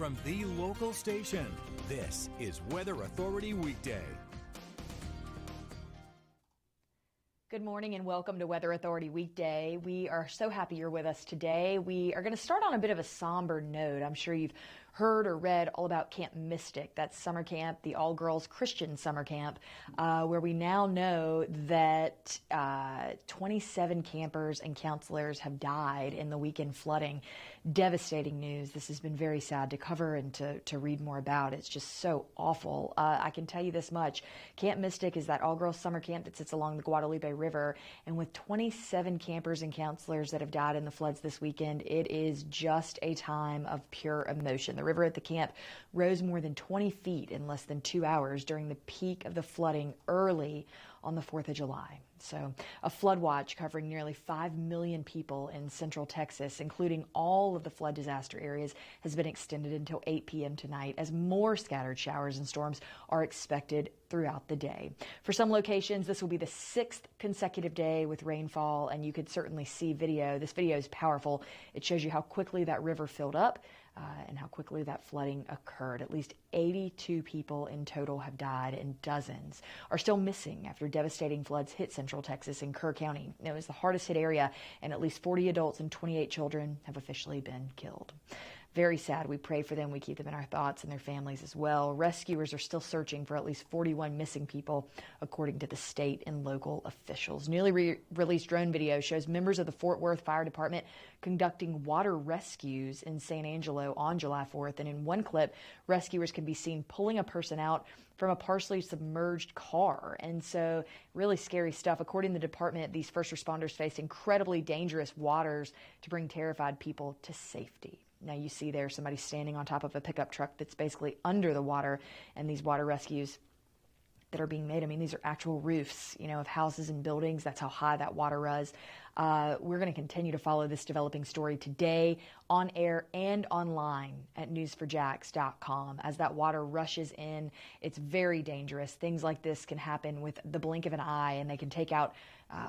from the local station. This is Weather Authority Weekday. Good morning and welcome to Weather Authority Weekday. We are so happy you're with us today. We are going to start on a bit of a somber note. I'm sure you've heard or read all about Camp Mystic, that summer camp, the all-girls Christian summer camp, where we now know that 27 campers and counselors have died in the weekend flooding. Devastating news. This has been very sad to cover and to read more about. It's just so awful. I can tell you this much. Camp Mystic is that all-girls summer camp that sits along the Guadalupe River, and with 27 campers and counselors that have died in the floods this weekend, it is just a time of pure emotion. The river at the camp rose more than 20 feet in less than 2 hours during the peak of the flooding early on the 4th of July. So a flood watch covering nearly 5 million people in central Texas, including all of the flood disaster areas, has been extended until 8 p.m. tonight as more scattered showers and storms are expected throughout the day. For some locations, this will be the 6th consecutive day with rainfall, and you could certainly see video. This video is powerful. It shows you how quickly that river filled up and how quickly that flooding occurred. At least 82 people in total have died, and dozens are still missing after devastating floods hit central Texas in Kerr County. It was the hardest hit area, and at least 40 adults and 28 children have officially been killed. Very sad. We pray for them. We keep them in our thoughts and their families as well. Rescuers are still searching for at least 41 missing people, according to the state and local officials. Newly released drone video shows members of the Fort Worth Fire Department conducting water rescues in San Angelo on July 4th. And in one clip, rescuers can be seen pulling a person out from a partially submerged car. And so really scary stuff. According to the department, these first responders faced incredibly dangerous waters to bring terrified people to safety. Now you see there somebody standing on top of a pickup truck that's basically under the water, and these water rescues that are being made. I mean, these are actual roofs, of houses and buildings. That's how high that water was. We're going to continue to follow this developing story today on air and online at news4jax.com. As that water rushes in, it's very dangerous. Things like this can happen with the blink of an eye, and they can take out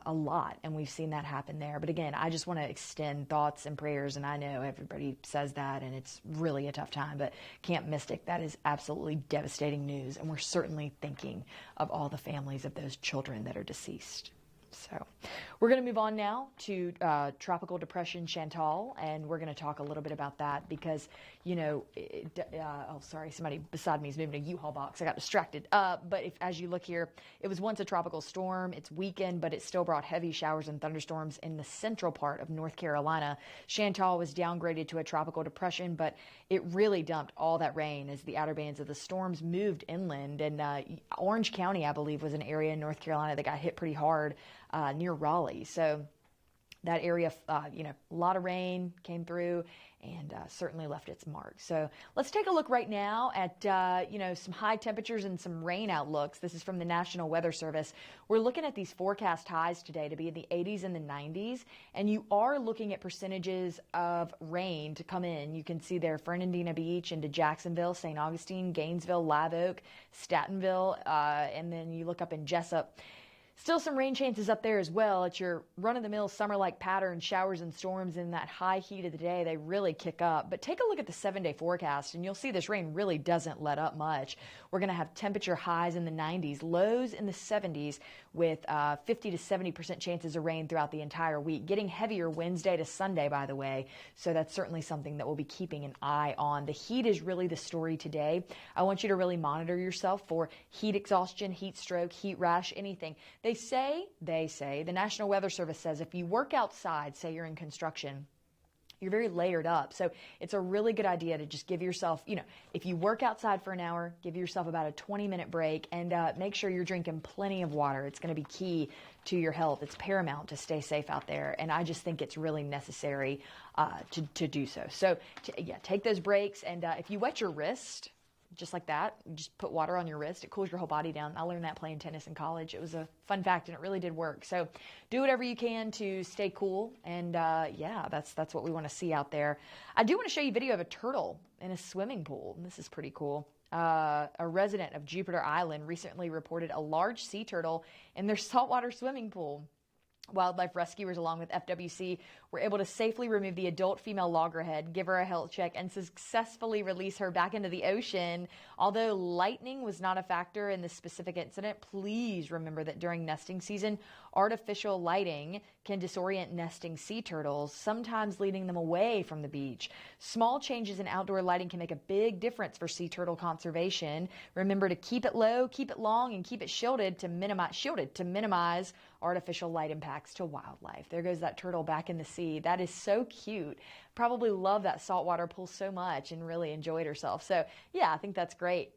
a lot. And we've seen that happen there. But again, I just want to extend thoughts and prayers. And I know everybody says that, and it's really a tough time. But Camp Mystic, that is absolutely devastating news. And we're certainly thinking of all the families of those children that are deceased. So we're going to move on now to Tropical Depression Chantal, and we're going to talk a little bit about that because, somebody beside me is moving a U-Haul box. I got distracted. But as you look here, it was once a tropical storm. It's weakened, but it still brought heavy showers and thunderstorms in the central part of North Carolina. Chantal was downgraded to a tropical depression, but it really dumped all that rain as the outer bands of the storms moved inland. And Orange County, I believe, was an area in North Carolina that got hit pretty hard. Near Raleigh. So that area, a lot of rain came through and certainly left its mark. So let's take a look right now at, some high temperatures and some rain outlooks. This is from the National Weather Service. We're looking at these forecast highs today to be in the 80s and the 90s, and you are looking at percentages of rain to come in. You can see there Fernandina Beach into Jacksonville, St. Augustine, Gainesville, Live Oak, Statenville, and then you look up in Jessup. Still some rain chances up there as well. It's your run-of-the-mill summer-like pattern, showers and storms in that high heat of the day. They really kick up. But take a look at the 7-day forecast, and you'll see this rain really doesn't let up much. We're going to have temperature highs in the 90s, lows in the 70s, with 50 to 70% chances of rain throughout the entire week. Getting heavier Wednesday to Sunday, by the way. So that's certainly something that we'll be keeping an eye on. The heat is really the story today. I want you to really monitor yourself for heat exhaustion, heat stroke, heat rash, anything. They say, the National Weather Service says if you work outside, say you're in construction, you're very layered up. So it's a really good idea to just give yourself, if you work outside for an hour, give yourself about a 20-minute break and make sure you're drinking plenty of water. It's going to be key to your health. It's paramount to stay safe out there. And I just think it's really necessary to do so. So, take those breaks. And if you wet your wrist, just like that, you just put water on your wrist. It cools your whole body down. I learned that playing tennis in college. It was a fun fact, and it really did work. So do whatever you can to stay cool. And that's what we want to see out there. I do want to show you a video of a turtle in a swimming pool. And this is pretty cool. A resident of Jupiter Island recently reported a large sea turtle in their saltwater swimming pool. Wildlife rescuers, along with FWC, were able to safely remove the adult female loggerhead, give her a health check, and successfully release her back into the ocean. Although lightning was not a factor in this specific incident, please remember that during nesting season, artificial lighting can disorient nesting sea turtles, sometimes leading them away from the beach. Small changes in outdoor lighting can make a big difference for sea turtle conservation. Remember to keep it low, keep it long, and keep it shielded to minimize artificial light impacts to wildlife. There goes that turtle back in the sea. That is so cute. Probably love that saltwater pool so much and really enjoyed herself. So yeah, I think that's great.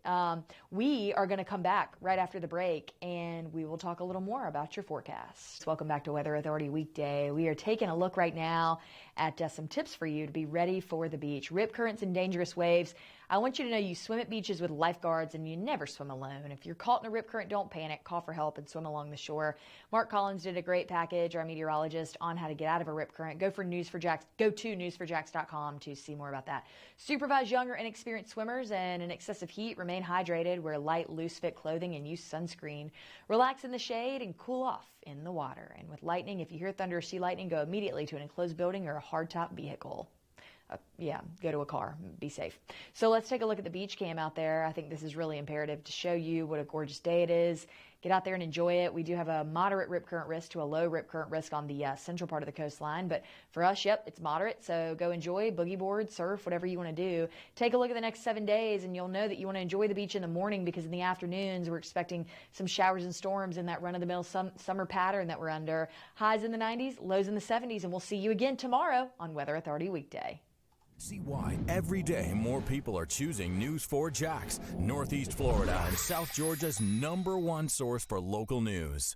We are going to come back right after the break and we will talk a little more about your forecast. Welcome back to Weather Authority Weekday. We are taking a look right now at some tips for you to be ready for the beach. Rip currents and dangerous waves. I want you to know you swim at beaches with lifeguards and you never swim alone. If you're caught in a rip current, don't panic. Call for help and swim along the shore. Mark Collins did a great package, our meteorologist, on how to get out of a rip current. Go to newsforjacks.com to see more about that. Supervise young or inexperienced swimmers and in excessive heat. Remain hydrated. Wear light, loose-fit clothing and use sunscreen. Relax in the shade and cool off in the water. And with lightning, if you hear thunder or see lightning, go immediately to an enclosed building or a hardtop vehicle. Go to a car. Be safe. So let's take a look at the beach cam out there. I think this is really imperative to show you what a gorgeous day it is. Get out there and enjoy it. We do have a moderate rip current risk to a low rip current risk on the central part of the coastline. But for us, it's moderate. So go enjoy, boogie board, surf, whatever you want to do. Take a look at the next 7 days and you'll know that you want to enjoy the beach in the morning because in the afternoons, we're expecting some showers and storms in that run-of-the-mill summer pattern that we're under. Highs in the 90s, lows in the 70s, and we'll see you again tomorrow on Weather Authority Weekday. See why every day more people are choosing News 4 Jax, Northeast Florida and South Georgia's #1 source for local news.